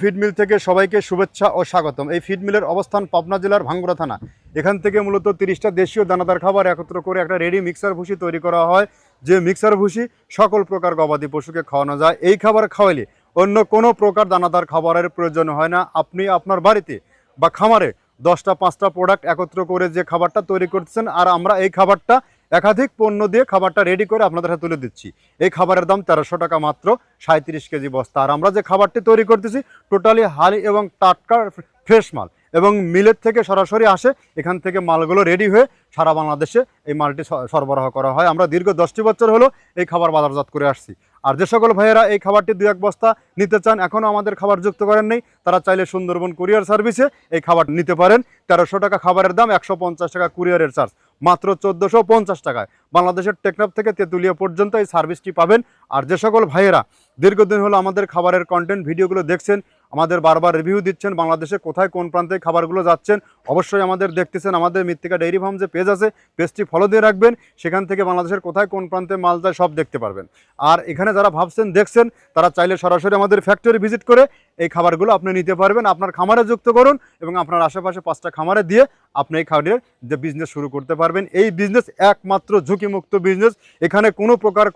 Feed mill থেকে সবাইকে শুভেচ্ছা ও স্বাগতম। এই ফিড মিলের অবস্থান পাবনা জেলার ভাঙ্গুড়া থানা। এখান থেকে মূলত 30টা দেশীয় দানাদার খাবার একত্র করে একটা রেডি মিক্সার ভুসি তৈরি করা হয়, যে মিক্সার ভুসি সকল প্রকার গবাদি পশুকে খাওয়ানো যায়। এই খাবার খাওয়ালে অন্য কোনো প্রকার দানাদার খাবারের প্রয়োজন হয় না। আপনি আপনার বাড়িতে বা খামারে 10টা 5টা প্রোডাক্ট একত্র করে যে খাবারটা তৈরি করতেছেন, আর আমরা এই খাবারটা একাধিক পণ্য দিয়ে খাবারটা রেডি করে আপনাদের হাতে তুলে দিচ্ছি। এই খাবারের দাম 1300 টাকা মাত্র, 37 কেজি বস্তা। আর আমরা যে খাবারটি তৈরি করতেছি টোটালি হালি এবং টাটকা ফ্রেশ মাল, এবং মিলের থেকে সরাসরি আসে। এখান থেকে মালগুলো রেডি হয়ে সারা বাংলাদেশে এই মালটি সরবরাহ করা হয়। আমরা দীর্ঘ 10টি বছর হলো এই খাবার বাজারজাত করে আসছি। আর যে সকল ভাইয়েরা এই খাবারটি 2-1 বস্তা নিতে চান, এখনও আমাদের খাবার যুক্ত করেন নেই, তারা চাইলে সুন্দরবন কুরিয়ার সার্ভিসে এই খাবার নিতে পারেন। 1300 টাকা খাবারের দাম, 150 টাকা কুরিয়ারের চার্জ, মাত্র 1450 টাকায় বাংলাদেশের টেকনাফ থেকে তেঁতুলিয়া পর্যন্ত এই সার্ভিসটি পাবেন। আর যে সকল ভাইয়েরা দীর্ঘদিন হলো আমাদের খাবারের কন্টেন্ট ভিডিওগুলো দেখছেন, আমাদের বারবার রিভিউ দিচ্ছেন, বাংলাদেশে কোথায় কোন প্রান্তে খাবারগুলো যাচ্ছেন অবশ্যই আমাদের দেখতেছেন। আমাদের মৃত্তিকা ডেইরি ফার্ম যে পেজ আছে, পেজটি ফলো দিয়ে রাখবেন। সেখান থেকে বাংলাদেশের কোথায় কোন প্রান্তে মাল যায় সব দেখতে পারবেন। আর এখানে যারা ভাবছেন দেখছেন, তারা চাইলে সরাসরি আমাদের ফ্যাক্টরি ভিজিট করে এই খাবারগুলো আপনি নিতে পারবেন। আপনার খামারে যুক্ত করুন এবং আপনার আশেপাশে 5টা খামারে দিয়ে আপনি এই খাবারের যে বিজনেস শুরু করতে পারবেন। এই বিজনেস একমাত্র ঝুঁকিমুক্ত বিজনেস। এখানে কোনো প্রকার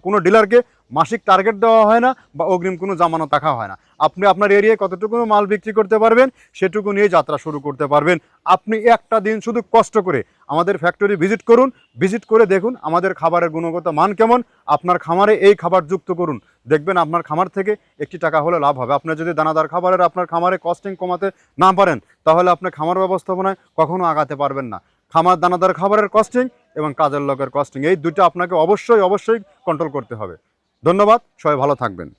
কোনো ডিলারকে মাসিক টার্গেট দেওয়া হয় না বা অগ্রিম কোনো জামানত রাখা হয় না। আপনি আপনার এরিয়ায় কতটুকু মাল বিক্রি করতে পারবেন সেটুকু নিয়ে যাত্রা শুরু করতে পারবেন। আপনি একটা দিন শুধু কষ্ট করে আমাদের ফ্যাক্টরি ভিজিট করুন, ভিজিট করে দেখুন আমাদের খাবারের গুণগত মান কেমন। আপনার খামারে এই খাবার যুক্ত করুন, দেখবেন আপনার খামার থেকে একটি টাকা হলে লাভ হবে। আপনার যদি দানাদার খাবারের আপনার খামারে কস্টিং কমাতে না পারেন, তাহলে আপনি খামার ব্যবস্থাপনায় কখনো আগাতে পারবেন না। খামার দানাদার খাবারের কস্টিং এবং কাজের লোকের কস্টিং, এই দুটো আপনাকে অবশ্যই কন্ট্রোল করতে হবে। ধন্যবাদ, সবাই ভালো থাকবেন।